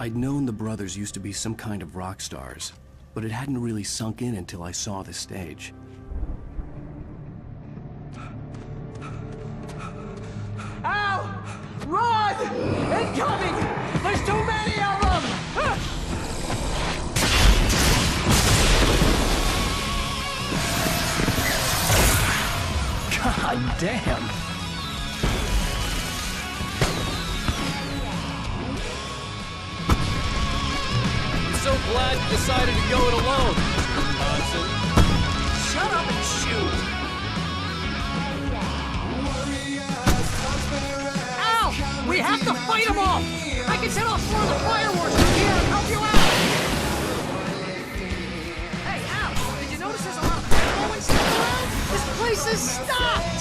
I'd known the brothers used to be some kind of rock stars, but it hadn't really sunk in until I saw the stage. Ow! Run! Incoming! There's too many of them! God damn! So glad you decided to go it alone, Mr. Johnson. Shut up and shoot! Ow! We have to fight them off! I can set off more of the fireworks from here and help you out! Hey, Al! Did you notice there's a lot of ammo and stuff around? This place is stopped!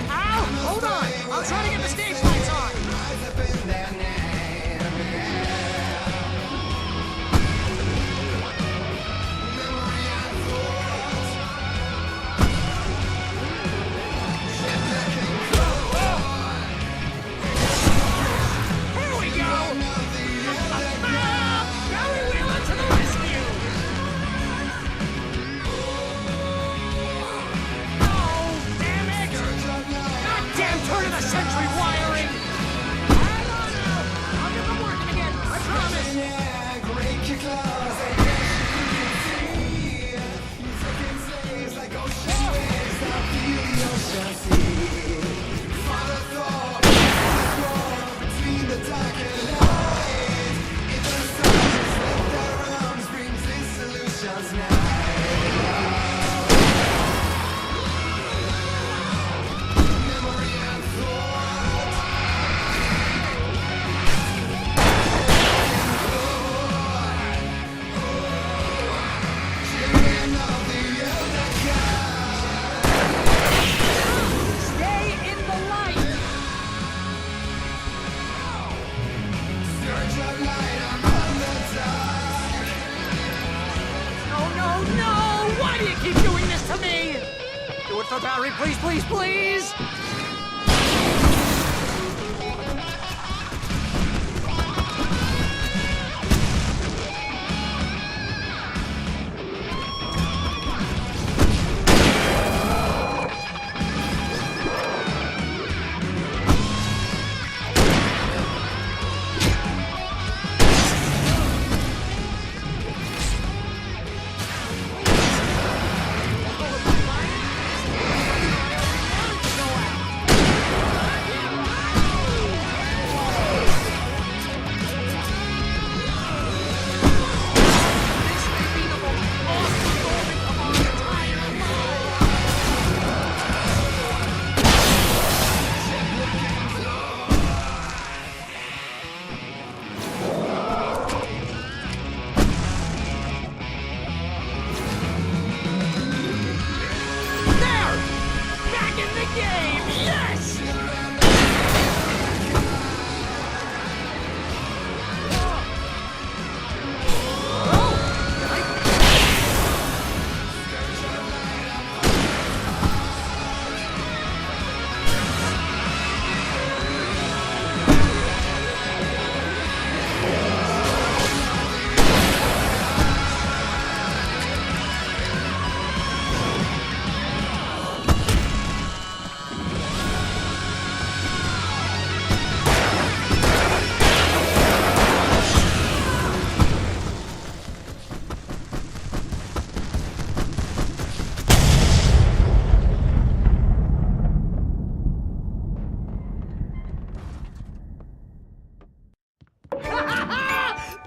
Al! Hold on! I'm trying to get the stage lights on! Here we go! to me! Do it for Barry, please, please, please!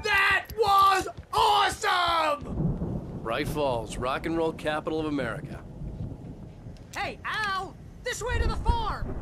That was awesome! Bright Falls, rock and roll capital of America. Hey, Al! This way to the farm!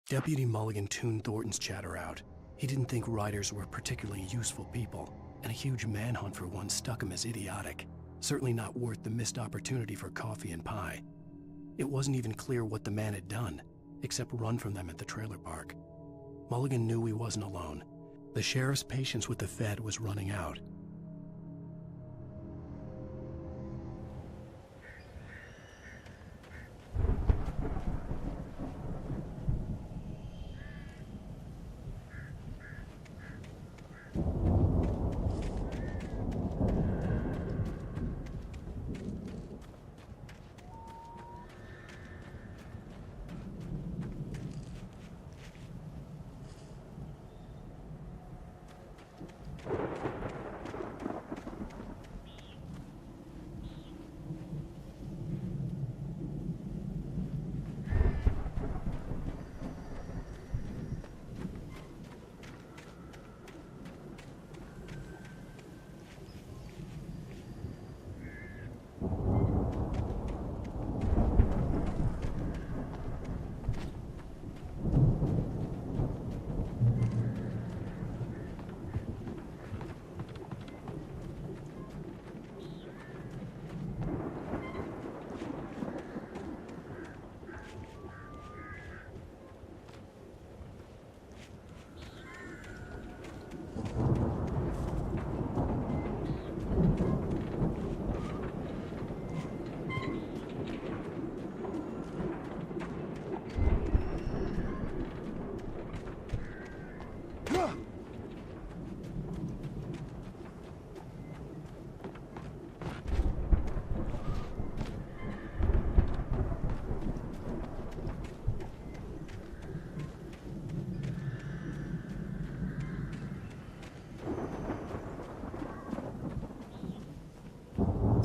Deputy Mulligan tuned Thornton's chatter out. He didn't think riders were particularly useful people, and a huge manhunt for one struck him as idiotic. Certainly not worth the missed opportunity for coffee and pie. It wasn't even clear what the man had done, except run from them at the trailer park. Mulligan knew he wasn't alone. The sheriff's patience with the Fed was running out.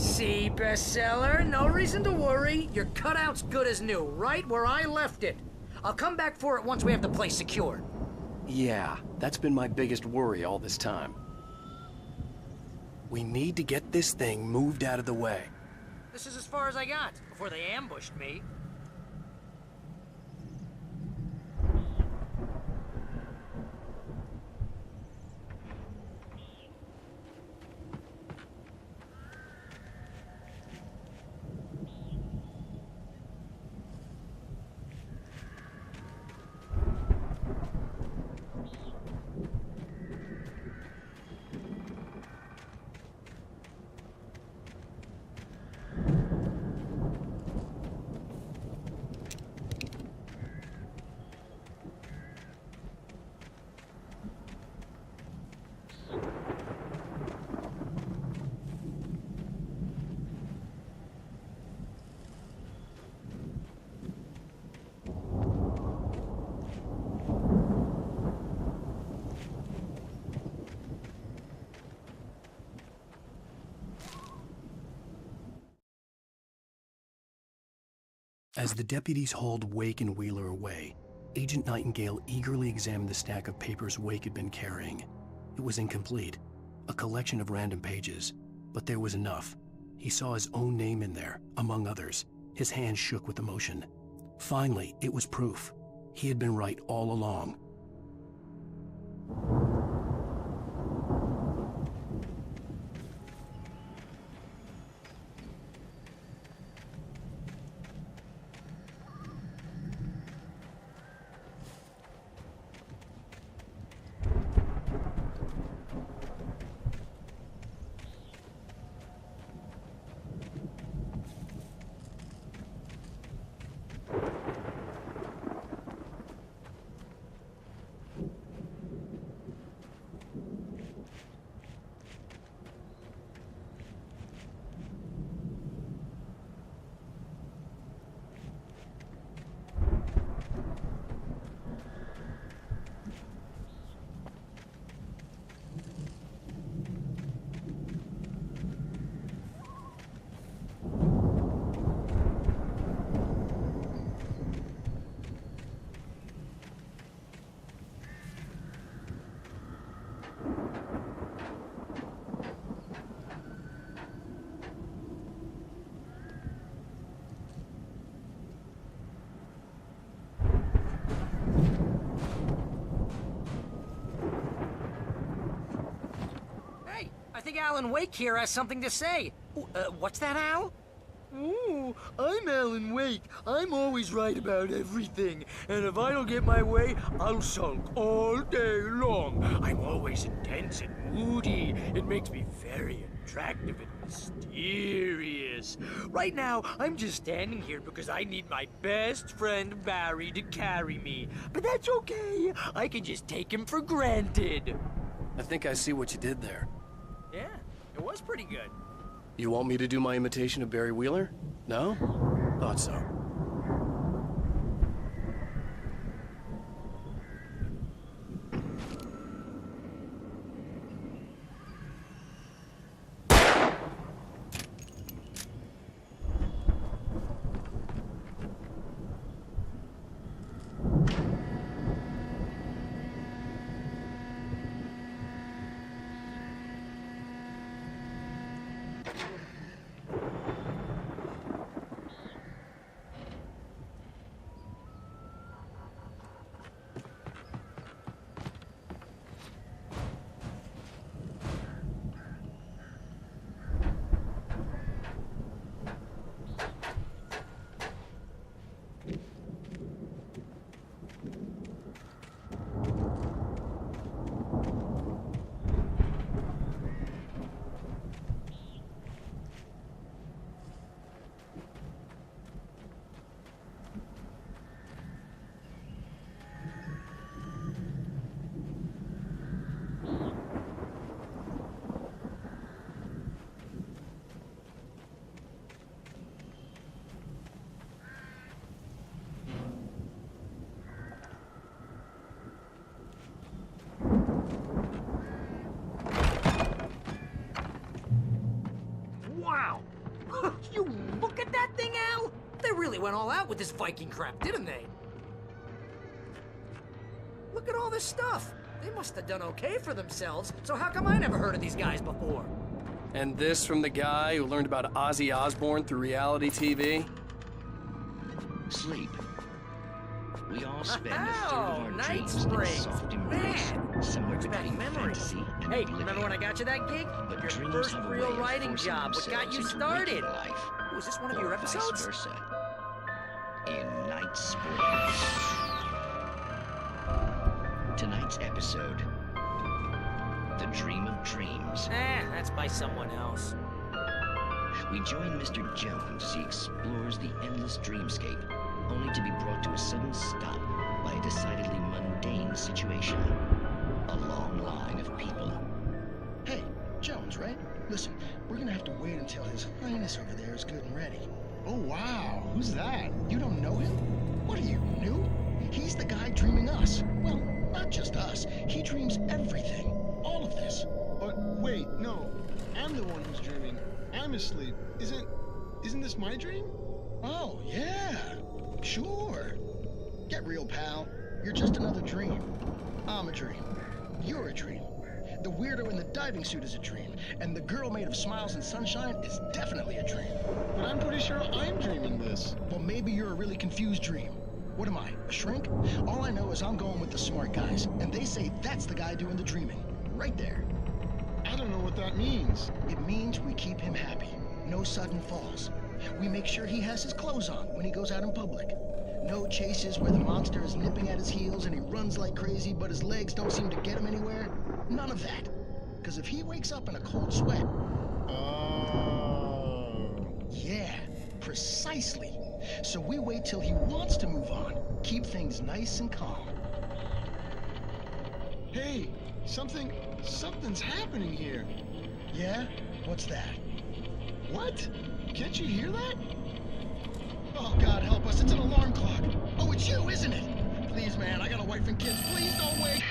See, bestseller? No reason to worry. Your cutout's good as new, right where I left it. I'll come back for it once we have the place secured. Yeah, that's been my biggest worry all this time. We need to get this thing moved out of the way. This is as far as I got before they ambushed me. As the deputies hauled Wake and Wheeler away, Agent Nightingale eagerly examined the stack of papers Wake had been carrying. It was incomplete, a collection of random pages, but there was enough. He saw his own name in there, among others. His hands shook with emotion. Finally, it was proof. He had been right all along. I think Alan Wake here has something to say. What's that, Al? Ooh, I'm Alan Wake. I'm always right about everything. And if I don't get my way, I'll sulk all day long. I'm always intense and moody. It makes me very attractive and mysterious. Right now, I'm just standing here because I need my best friend Barry to carry me. But that's okay. I can just take him for granted. I think I see what you did there. Yeah, it was pretty good. You want me to do my imitation of Barry Wheeler? No? Thought so. Wow! You look at that thing, Al! They really went all out with this Viking crap, didn't they? Look at all this stuff. They must have done okay for themselves, so how come I never heard of these guys before? And this from the guy who learned about Ozzy Osbourne through reality TV? Sleep. We all spend a third of Oh, our night dreams in springs. soft embrace, Man, somewhere brings back between memories. fantasy and Hey, oblivion. remember when I got you that gig? But Your dreams first have a real way of writing forcing job. What got themselves you into started? waking life, Was this one of your or vice episodes? versa. In Night Springs. Tonight's episode, The Dream of Dreams. That's by someone else. We join Mr. Jones as he explores the endless dreamscape, only to be brought to a sudden stop by a decidedly mundane situation. A long line of people. Hey, Jones, right? Listen, we're gonna have to wait until His Highness over there is good and ready. Oh, wow. Who's that? You don't know him? What are you, new? He's the guy dreaming us. Well, not just us. He dreams everything. All of this. But wait, no. I'm the one who's dreaming. I'm asleep. Isn't this my dream? Oh, yeah. Sure. Get real, pal. You're just another dream. I'm a dream. You're a dream. The weirdo in the diving suit is a dream. And the girl made of smiles and sunshine is definitely a dream. But I'm pretty sure I'm dreaming this. Well, maybe you're a really confused dream. What am I, a shrink? All I know is I'm going with the smart guys, and they say that's the guy doing the dreaming. Right there. I don't know what that means. It means we keep him happy. No sudden falls. We make sure he has his clothes on when he goes out in public. No chases where the monster is nipping at his heels and he runs like crazy, but his legs don't seem to get him anywhere. None of that. Because if he wakes up in a cold sweat... Oh. Yeah, precisely. So we wait till he wants to move on. Keep things nice and calm. Hey, something's happening here. Yeah? What's that? What? Can't you hear that? Oh, God help us, it's an alarm clock. Oh, it's you, isn't it? Please, man, I got a wife and kids. Please don't wait.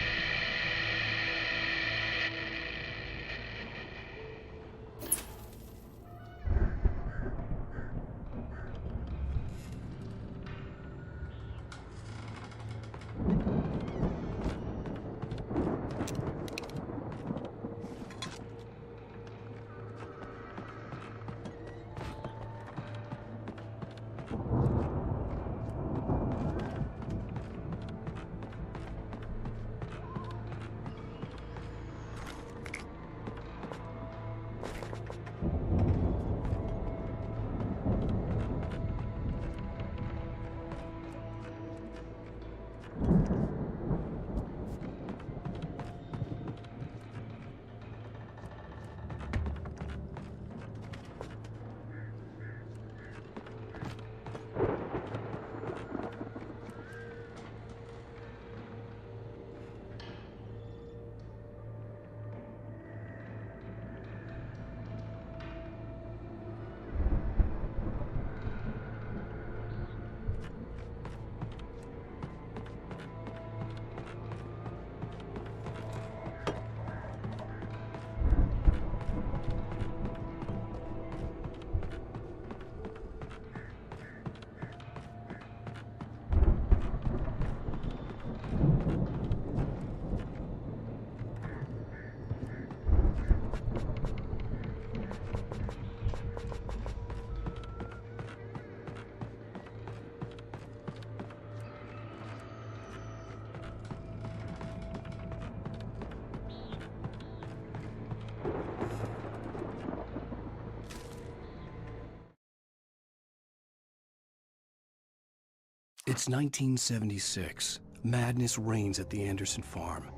It's 1976. Madness reigns at the Anderson farm.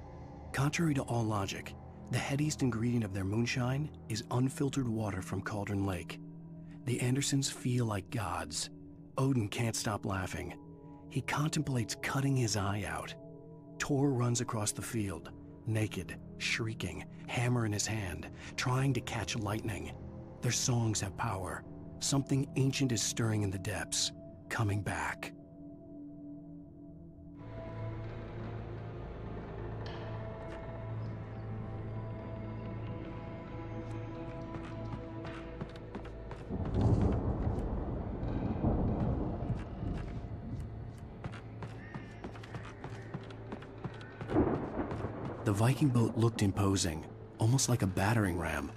Contrary to all logic, the headiest ingredient of their moonshine is unfiltered water from Cauldron Lake. The Andersons feel like gods. Odin can't stop laughing. He contemplates cutting his eye out. Tor runs across the field, naked, shrieking, hammer in his hand, trying to catch lightning. Their songs have power. Something ancient is stirring in the depths, coming back. The Viking boat looked imposing, almost like a battering ram.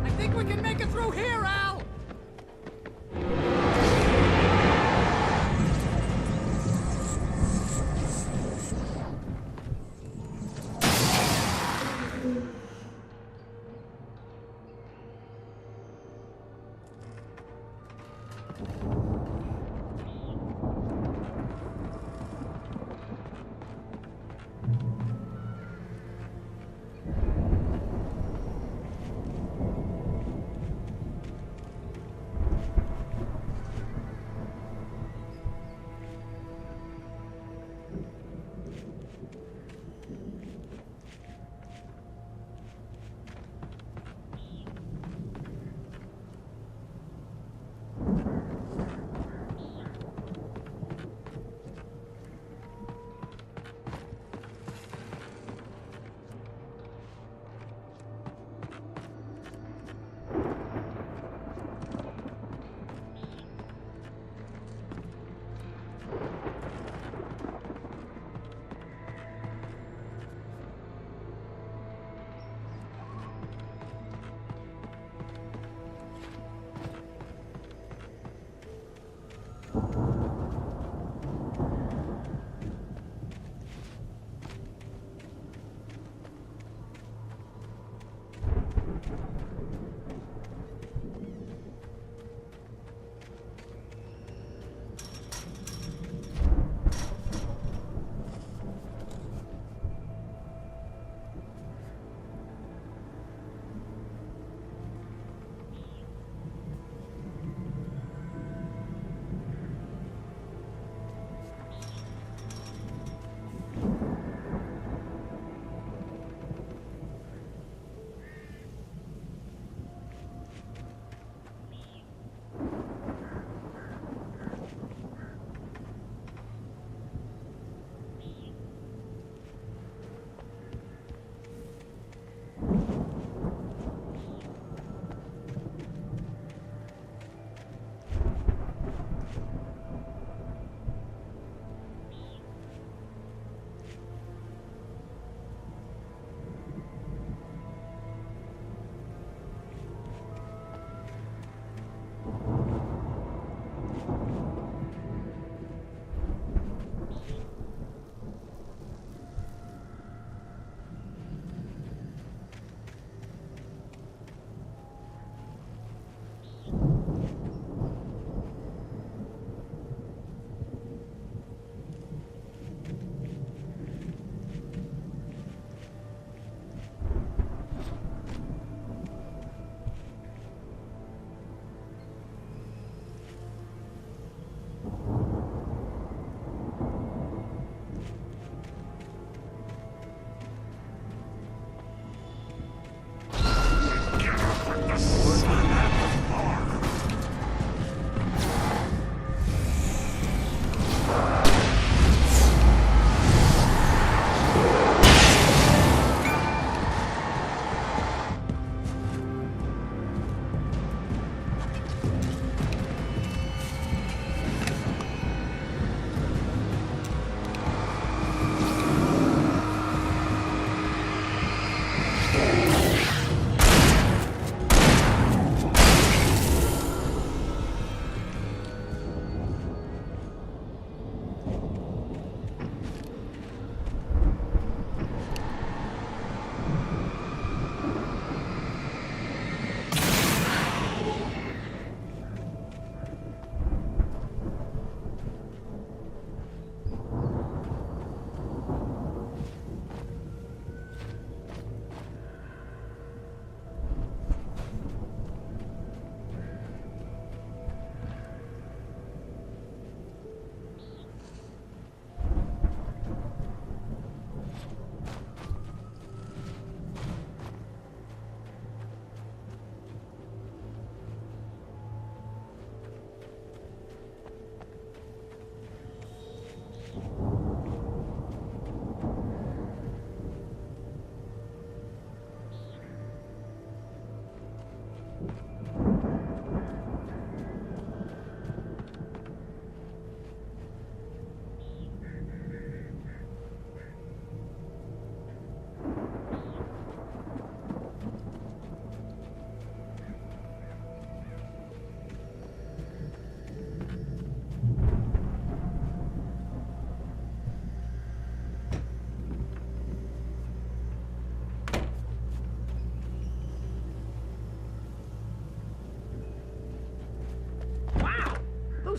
I think we can make it through here, Al!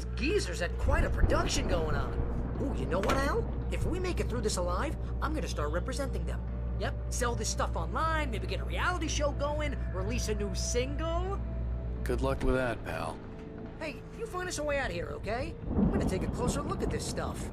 Those geezers had quite a production going on. Ooh, you know what, Al? If we make it through this alive, I'm gonna start representing them. Yep, sell this stuff online, maybe get a reality show going, release a new single. Good luck with that, pal. Hey, you find us a way out of here, okay? I'm gonna take a closer look at this stuff.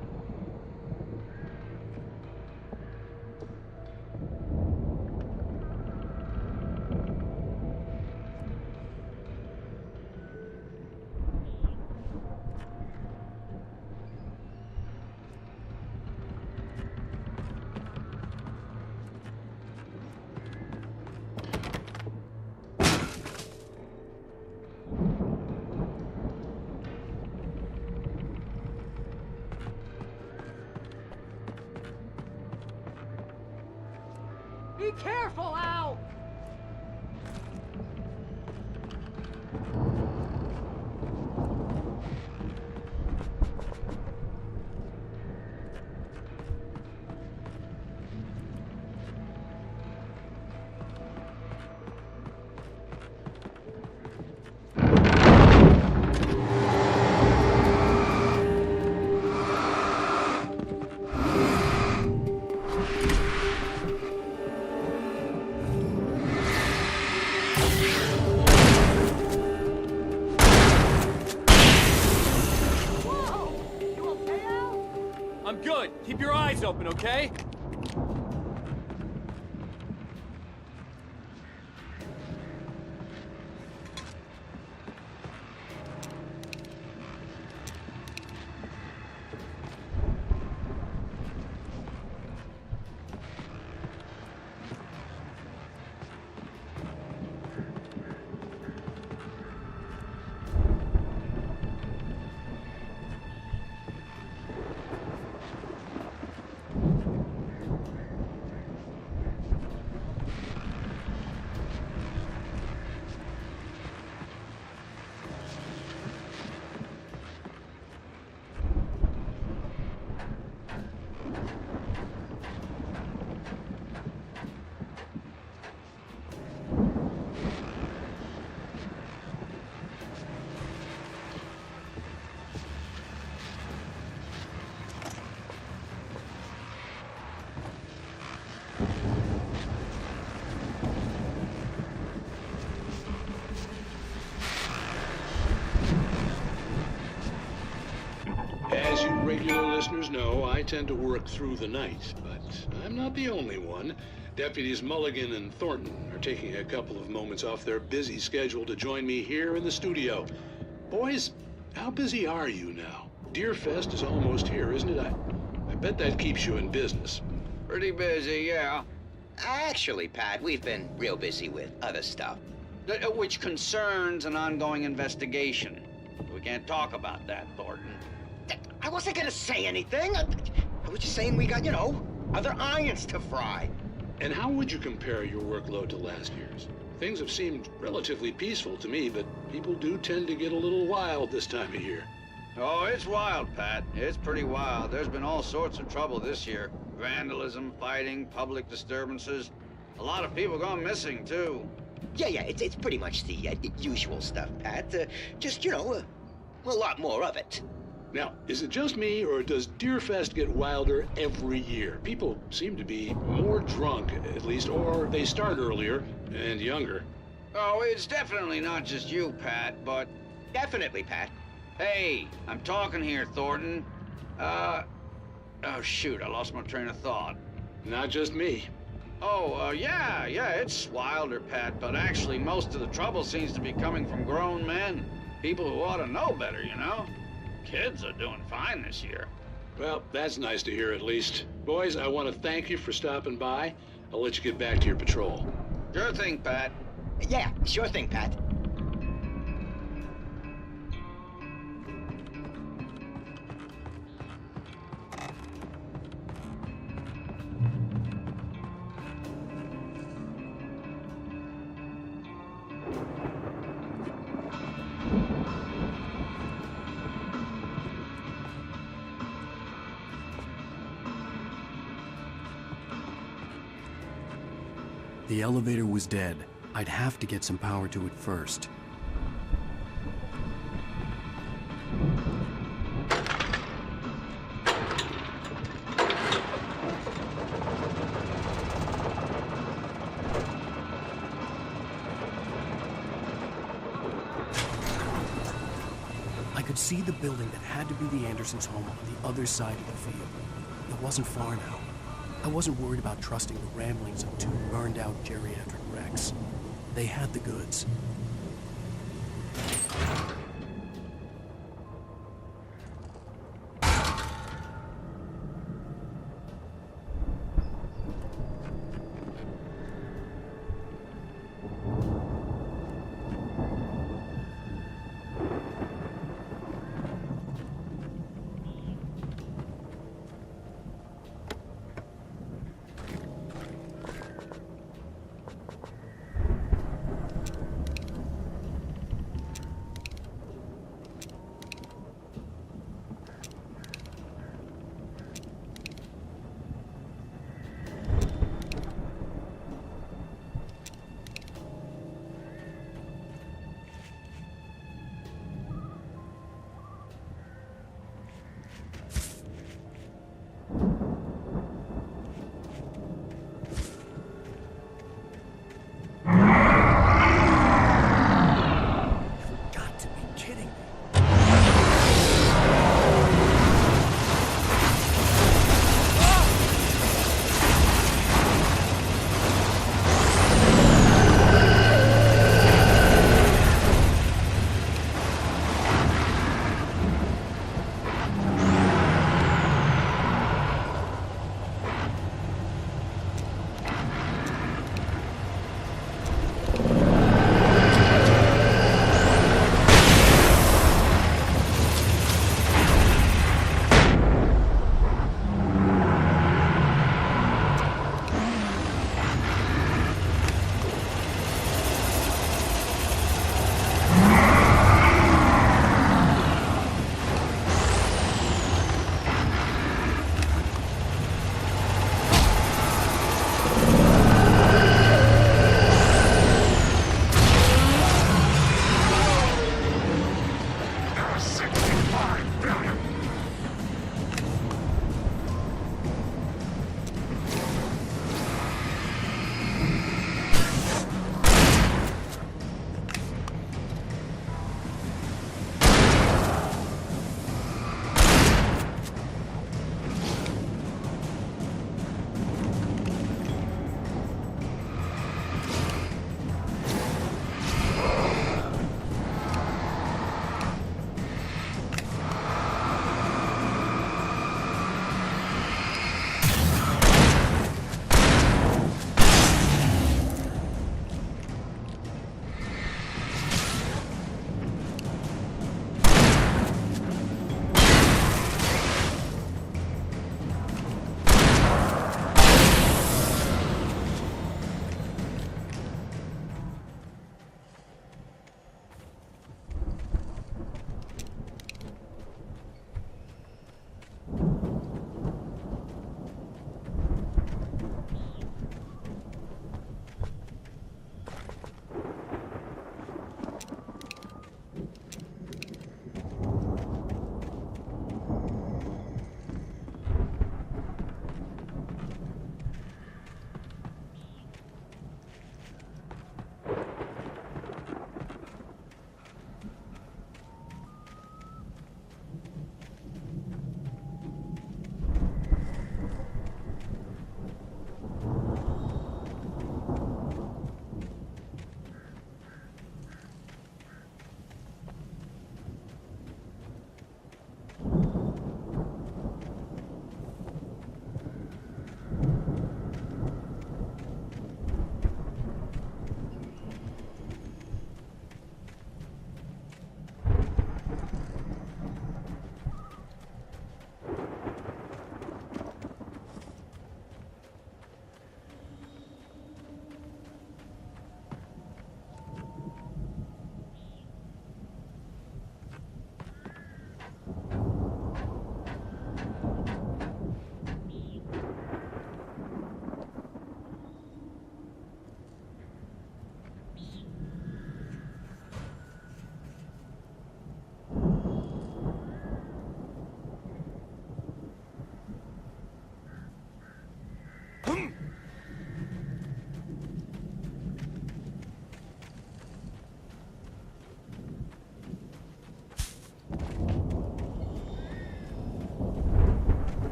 Be careful, Al! I'm good. Keep your eyes open, okay? As you regular listeners know, I tend to work through the night, but I'm not the only one. Deputies Mulligan and Thornton are taking a couple of moments off their busy schedule to join me here in the studio. Boys, how busy are you now? Deerfest is almost here, isn't it? I bet that keeps you in business. Pretty busy, yeah. Actually, Pat, we've been real busy with other stuff, which concerns an ongoing investigation. We can't talk about that, Thornton. I wasn't gonna say anything. I was just saying we got, other irons to fry. And how would you compare your workload to last year's? Things have seemed relatively peaceful to me, but people do tend to get a little wild this time of year. Oh, it's wild, Pat. It's pretty wild. There's been all sorts of trouble this year. Vandalism, fighting, public disturbances. A lot of people gone missing, too. Yeah, it's pretty much the usual stuff, Pat. Just, a lot more of it. Now, is it just me, or does Deerfest get wilder every year? People seem to be more drunk, at least, or they start earlier and younger. Oh, it's definitely not just you, Pat, but... Definitely, Pat. Hey, I'm talking here, Thornton. Oh, shoot, I lost my train of thought. Not just me. Oh, yeah, it's wilder, Pat, but actually most of the trouble seems to be coming from grown men. People who ought to know better, Kids are doing fine this year. Well, that's nice to hear at least. Boys, I want to thank you for stopping by. I'll let you get back to your patrol. Sure thing, Pat. Yeah, sure thing, Pat. The elevator was dead. I'd have to get some power to it first. could see the building that had to be the Andersons' home on the other side of the field. It wasn't far now. I wasn't worried about trusting the ramblings of two burned-out geriatric wrecks. They had the goods.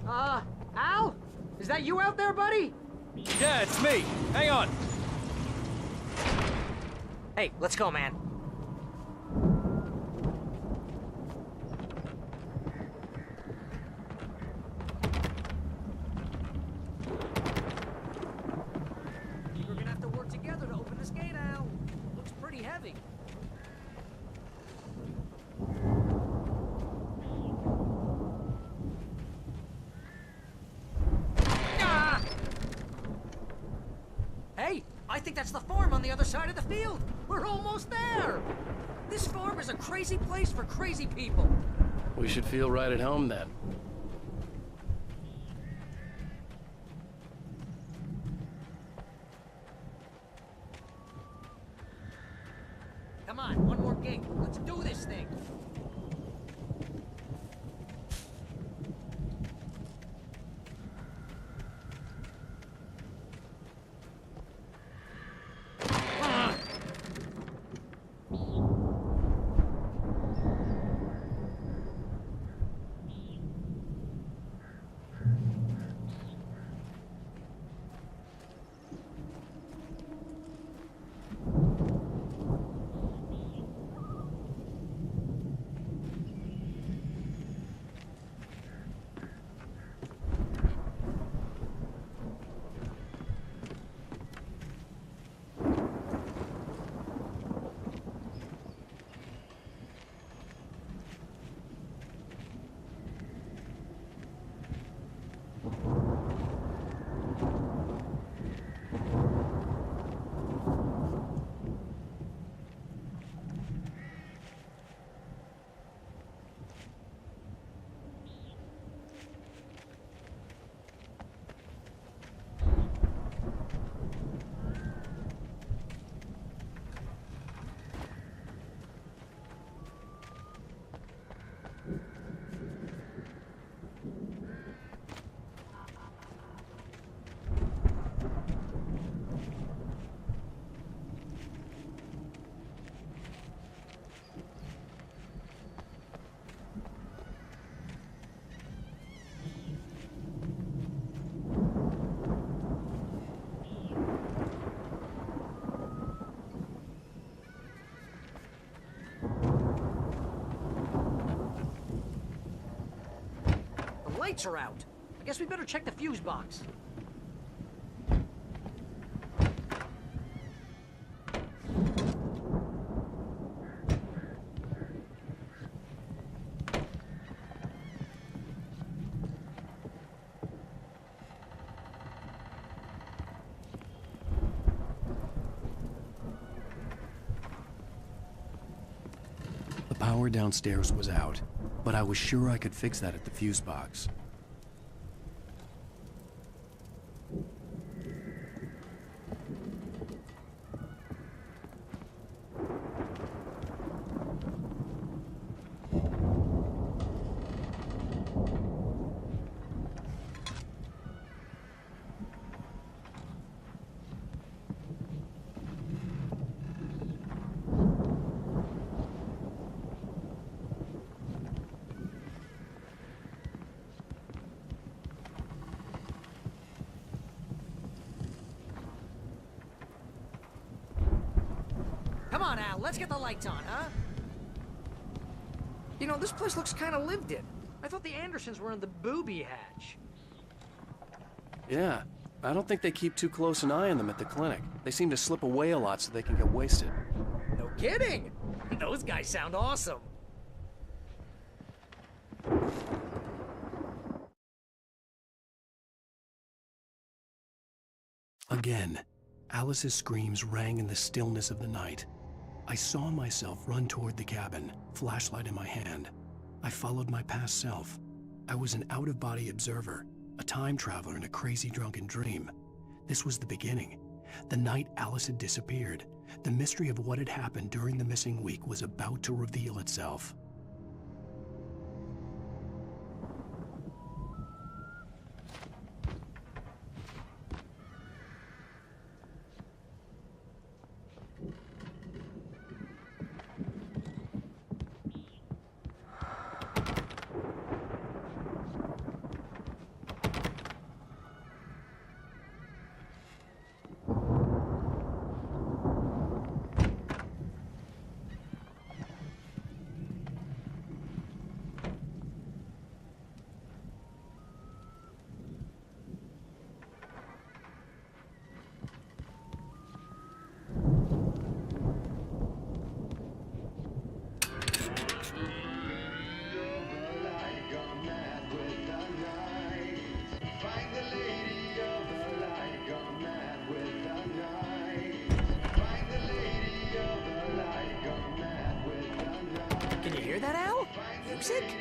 Al? Is that you out there, buddy? Yeah, it's me. Hang on. Hey, let's go, man. We're gonna have to work together to open this gate, Al. Looks pretty heavy. Ah! Hey, I think that's the farm on the other side of the field. We're almost there. This farm is a crazy place for crazy people. We should feel right at home then. Come on, one more gate. Let's do this thing. Lights are out. I guess we better check the fuse box. The power downstairs was out, but I was sure I could fix that at the fuse box. Come on, Al, let's get the lights on, huh? You know, this place looks kind of lived in. I thought the Andersons were in the booby hatch. Yeah, I don't think they keep too close an eye on them at the clinic. They seem to slip away a lot so they can get wasted. No kidding! Those guys sound awesome. Again, Alice's screams rang in the stillness of the night. I saw myself run toward the cabin, flashlight in my hand. I followed my past self. I was an out-of-body observer, a time traveler in a crazy drunken dream. This was the beginning. The night Alice had disappeared. The mystery of what had happened during the missing week was about to reveal itself. music?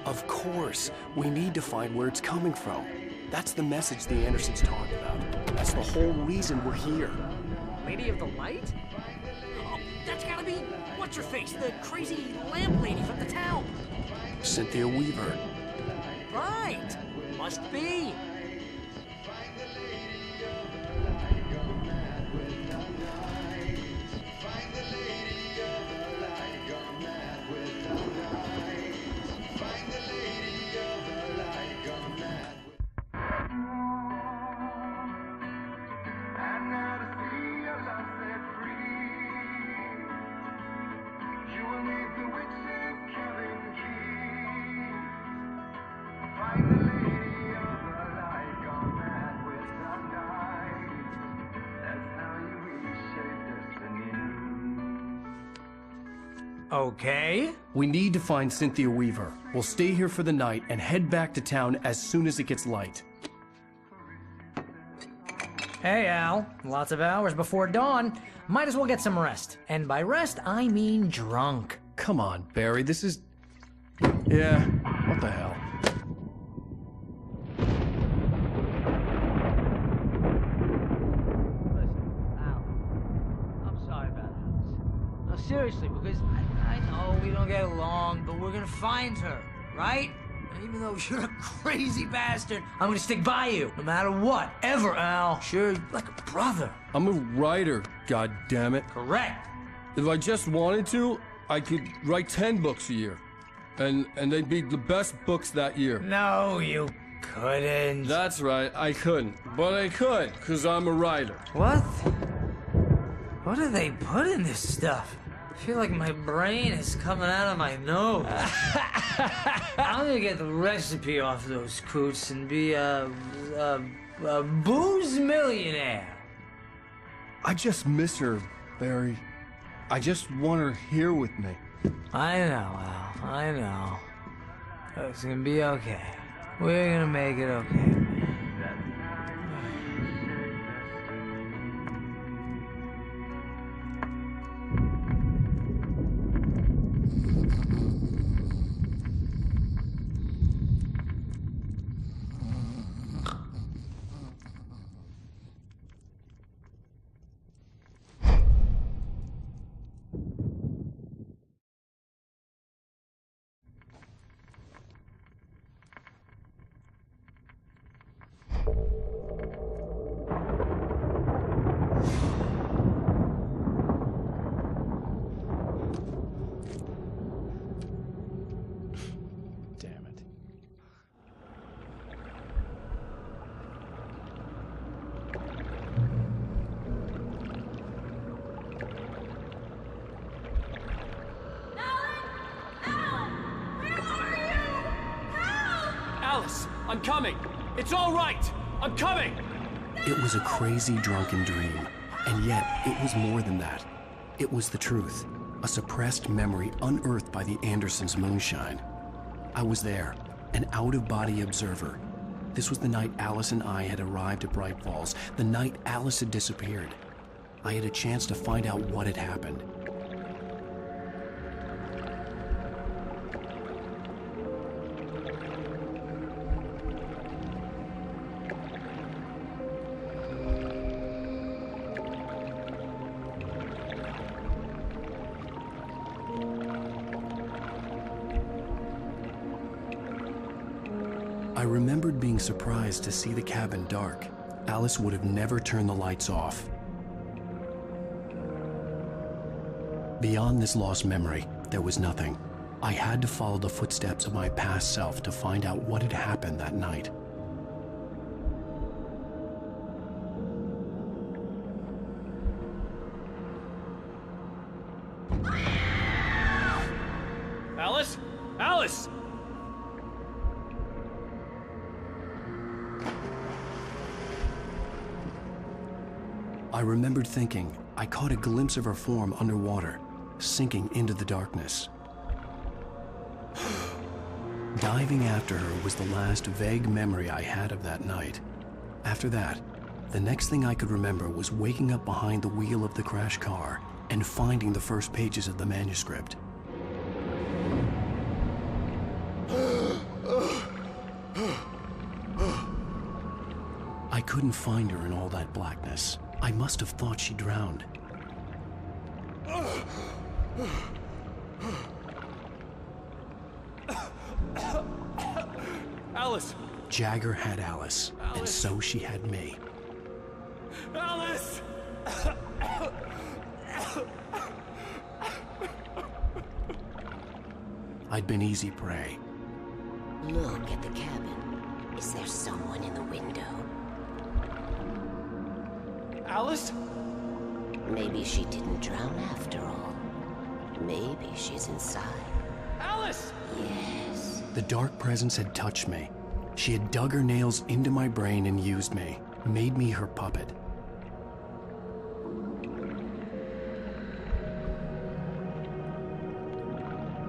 Of course. We need to find where it's coming from. That's the message the Andersons talked about. That's the whole reason we're here. Lady of the Light? Oh, that's gotta be what's-her-face, the crazy lamp lady from the town. Cynthia Weaver. Right. Must be. Okay. We need to find Cynthia Weaver. We'll stay here for the night and head back to town as soon as it gets light. Hey, Al. Lots of hours before dawn. Might as well get some rest. And by rest, I mean drunk. Come on, Barry, this is... Yeah, what the hell? Listen, Al. I'm sorry about this. No, seriously, because I know we don't get along, but we're gonna find her, right? And even though you're a crazy bastard, I'm gonna stick by you, no matter what, ever, Al. Sure, like a brother. I'm a writer, goddammit. Correct. If I just wanted to, I could write 10 books a year. And they'd be the best books that year. No, you couldn't. That's right, I couldn't. But I could, because I'm a writer. What? What do they put in this stuff? I feel like my brain is coming out of my nose. I'm gonna get the recipe off those coots and be a booze millionaire. I just miss her, Barry. I just want her here with me. I know, Al. I know. It's gonna be okay. We're gonna make it okay. Damn it. Alice, I'm coming. It's all right. I'm coming. It was a crazy, drunken dream. And yet, it was more than that. It was the truth. A suppressed memory unearthed by the Andersons' moonshine. I was there, an out-of-body observer. This was the night Alice and I had arrived at Bright Falls, the night Alice had disappeared. I had a chance to find out what had happened. I remembered being surprised to see the cabin dark. Alice would have never turned the lights off. Beyond this lost memory, there was nothing. I had to follow the footsteps of my past self to find out what had happened that night. Alice? Alice! I remembered thinking I caught a glimpse of her form underwater, sinking into the darkness. Diving after her was the last vague memory I had of that night. After that, the next thing I could remember was waking up behind the wheel of the crash car and finding the first pages of the manuscript. couldn't find her in all that blackness. I must have thought she drowned. Alice! Jagger had Alice, and so she had me. Alice! I'd been easy prey. Look at the cabin. Is there someone in the window? Alice? Maybe she didn't drown after all. Maybe she's inside. Alice! Yes. The dark presence had touched me. She had dug her nails into my brain and used me, made me her puppet.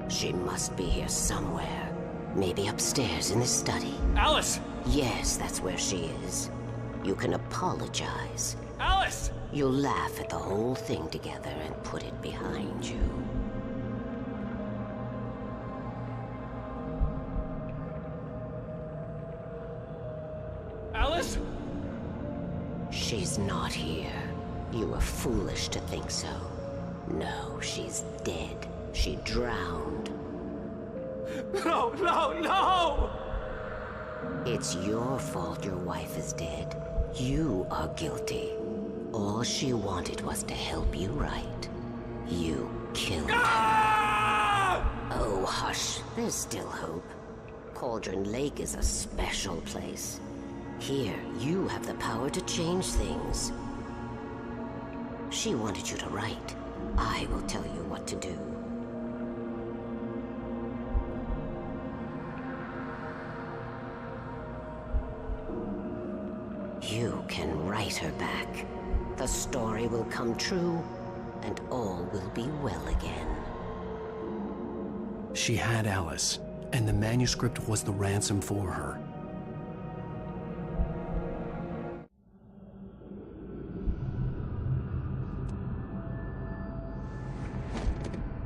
She must be here somewhere. Maybe upstairs in the study. Alice! Yes, that's where she is. You can apologize. Alice! You'll laugh at the whole thing together and put it behind you. Alice? She's not here. You were foolish to think so. No, she's dead. She drowned. No, no, no! It's your fault your wife is dead. You are guilty. All she wanted was to help you right. You killed her. Oh, hush. There's still hope. Cauldron Lake is a special place. Here, you have the power to change things. She wanted you to write. I will tell you what to do. You can write her back. The story will come true, and all will be well again. She had Alice, and the manuscript was the ransom for her.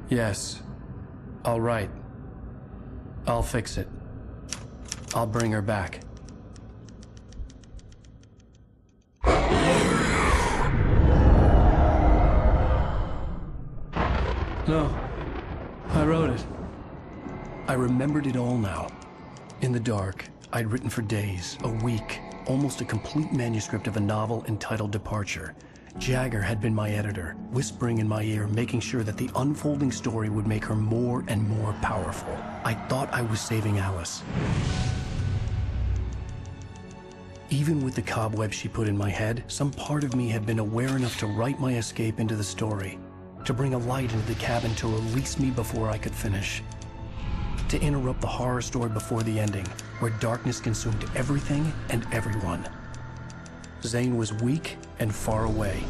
Yes. All right. I'll fix it. I'll bring her back. No. I wrote it. I remembered it all now. In the dark, I'd written for days, a week, almost a complete manuscript of a novel entitled Departure. Jagger had been my editor, whispering in my ear, making sure that the unfolding story would make her more and more powerful. I thought I was saving Alice. Even with the cobwebs she put in my head, some part of me had been aware enough to write my escape into the story, to bring a light into the cabin to release me before I could finish, to interrupt the horror story before the ending, where darkness consumed everything and everyone. Zane was weak and far away,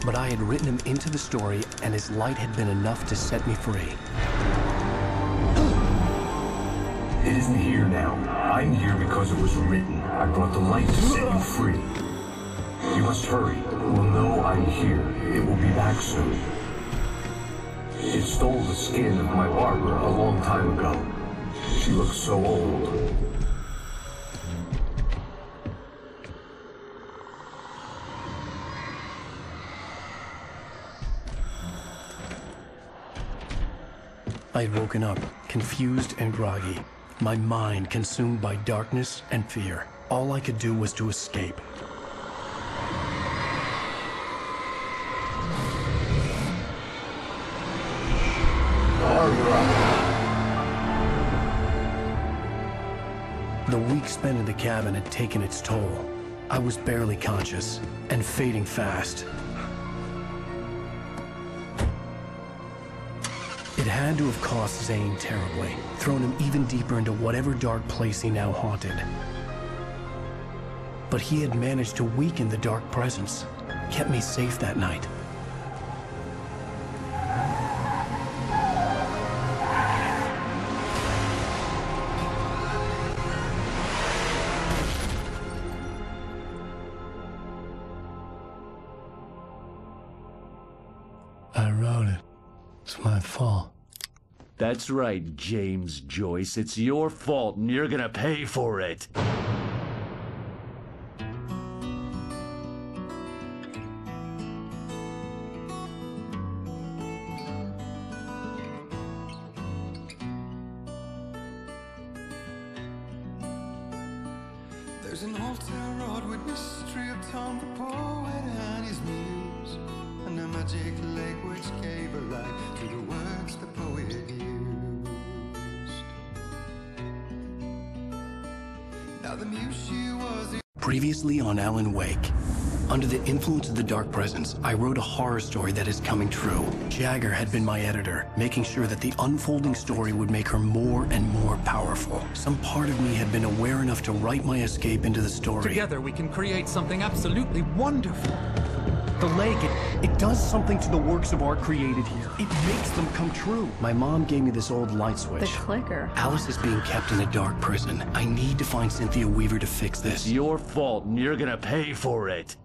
but I had written him into the story, and his light had been enough to set me free. It isn't here now. I'm here because it was written. I brought the light to set you free. You must hurry. It will know I'm here. It will be back soon. It stole the skin of my Barbara a long time ago. She looks so old. I had woken up, confused and groggy, my mind consumed by darkness and fear. All I could do was to escape. The week spent in the cabin had taken its toll. I was barely conscious, and fading fast. It had to have cost Zane terribly, thrown him even deeper into whatever dark place he now haunted. But he had managed to weaken the dark presence, kept me safe that night. I wrote it. It's my fault. That's right, James Joyce. It's your fault, and you're gonna pay for it. There's an altar wrought with mystery of Tom the poet and his muse, and a magic lake which gave a life to the words the poet used. Now the muse she was. Previously on Alan Wake. Under the influence of the dark presence, I wrote a horror story that is coming true. Jagger had been my editor, making sure that the unfolding story would make her more and more powerful. Some part of me had been aware enough to write my escape into the story. Together we can create something absolutely wonderful. The lake, it does something to the works of art created here. It makes them come true. My mom gave me this old light switch. The clicker. Alice is being kept in a dark prison. I need to find Cynthia Weaver to fix this. It's your fault, and you're gonna pay for it.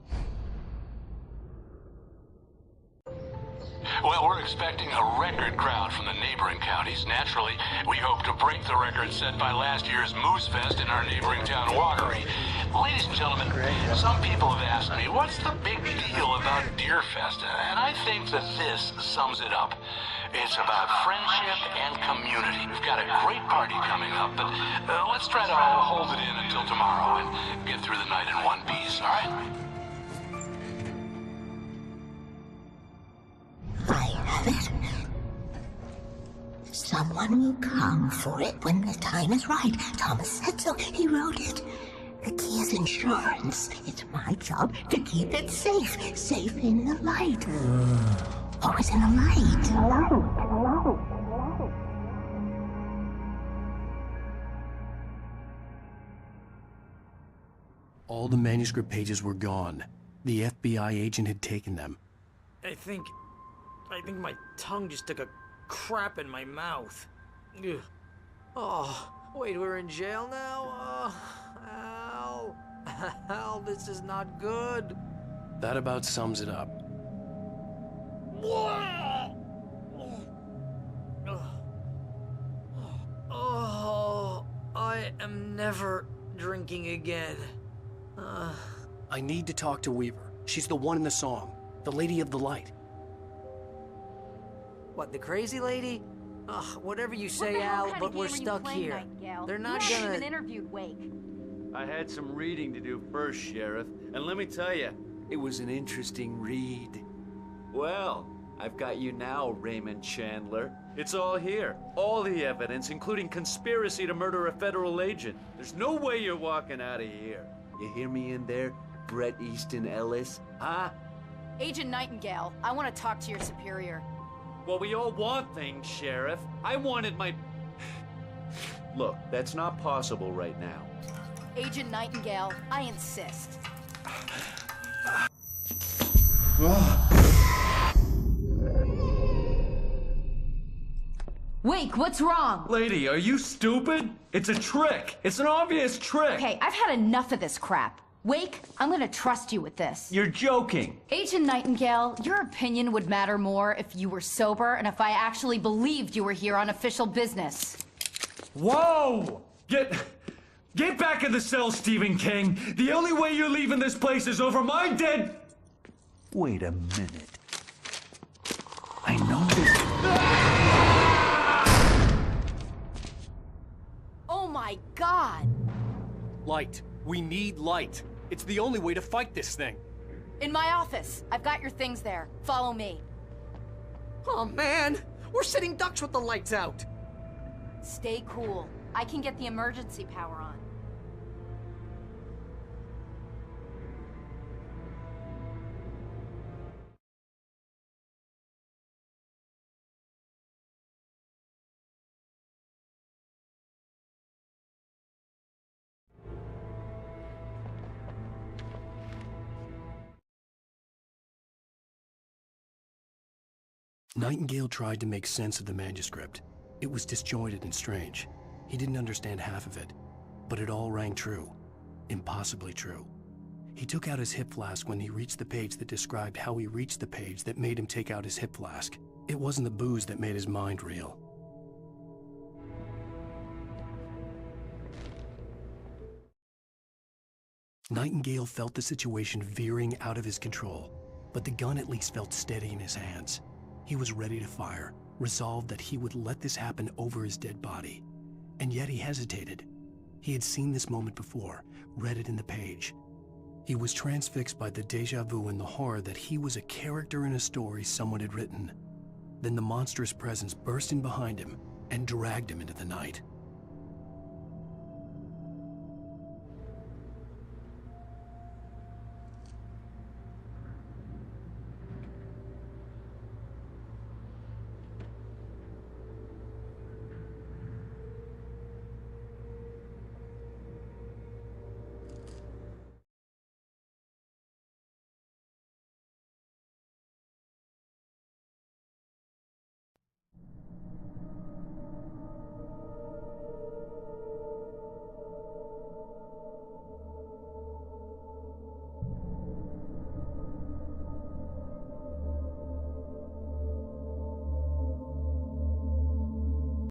Well, we're expecting a record crowd from the neighboring counties. Naturally, we hope to break the record set by last year's Moose Fest in our neighboring town, Watery. Ladies and gentlemen, some people have asked me, what's the big deal about Deer Fest? And I think that this sums it up. It's about friendship and community. We've got a great party coming up, but let's try to hold it in until tomorrow and get through the night in one piece, all right? I have it. Someone will come for it when the time is right. Thomas said so. He wrote it. The key is insurance. It's my job to keep it safe. Safe in the light. Always in the light. All the manuscript pages were gone. The FBI agent had taken them. I think my tongue just took a crap in my mouth. Ugh. Oh, wait, we're in jail now? Al. Al, this is not good. That about sums it up. Oh, I am never drinking again. I need to talk to Weaver. She's the one in the song. The Lady of the Light. What, the crazy lady? Ugh, whatever you say, Al, but we're stuck here. They're not you gonna... haven't even interviewed Wake. I had some reading to do first, Sheriff, and let me tell you, it was an interesting read. Well, I've got you now, Raymond Chandler. It's all here. All the evidence, including conspiracy to murder a federal agent. There's no way you're walking out of here. You hear me in there, Bret Easton Ellis? Huh? Agent Nightingale, I want to talk to your superior. Well, we all want things, Sheriff. I wanted my... Look, that's not possible right now. Agent Nightingale, I insist. Wake, what's wrong? Lady, are you stupid? It's a trick. It's an obvious trick. Okay, I've had enough of this crap. Wake, I'm gonna trust you with this. You're joking. Agent Nightingale, your opinion would matter more if you were sober and if I actually believed you were here on official business. Whoa! Get back in the cell, Stephen King. The only way you're leaving this place is over my dead... Wait a minute. I know this... Oh my God! Light. We need light. It's the only way to fight this thing. In my office. I've got your things there. Follow me. Oh man, we're sitting ducks with the lights out. Stay cool. I can get the emergency power on. Nightingale tried to make sense of the manuscript. It was disjointed and strange. He didn't understand half of it, but it all rang true. Impossibly true. He took out his hip flask when he reached the page that described how he reached the page that made him take out his hip flask. It wasn't the booze that made his mind reel. Nightingale felt the situation veering out of his control, but the gun at least felt steady in his hands. He was ready to fire, resolved that he would let this happen over his dead body. And yet he hesitated. He had seen this moment before, read it in the page. He was transfixed by the déjà vu and the horror that he was a character in a story someone had written. Then the monstrous presence burst in behind him and dragged him into the night.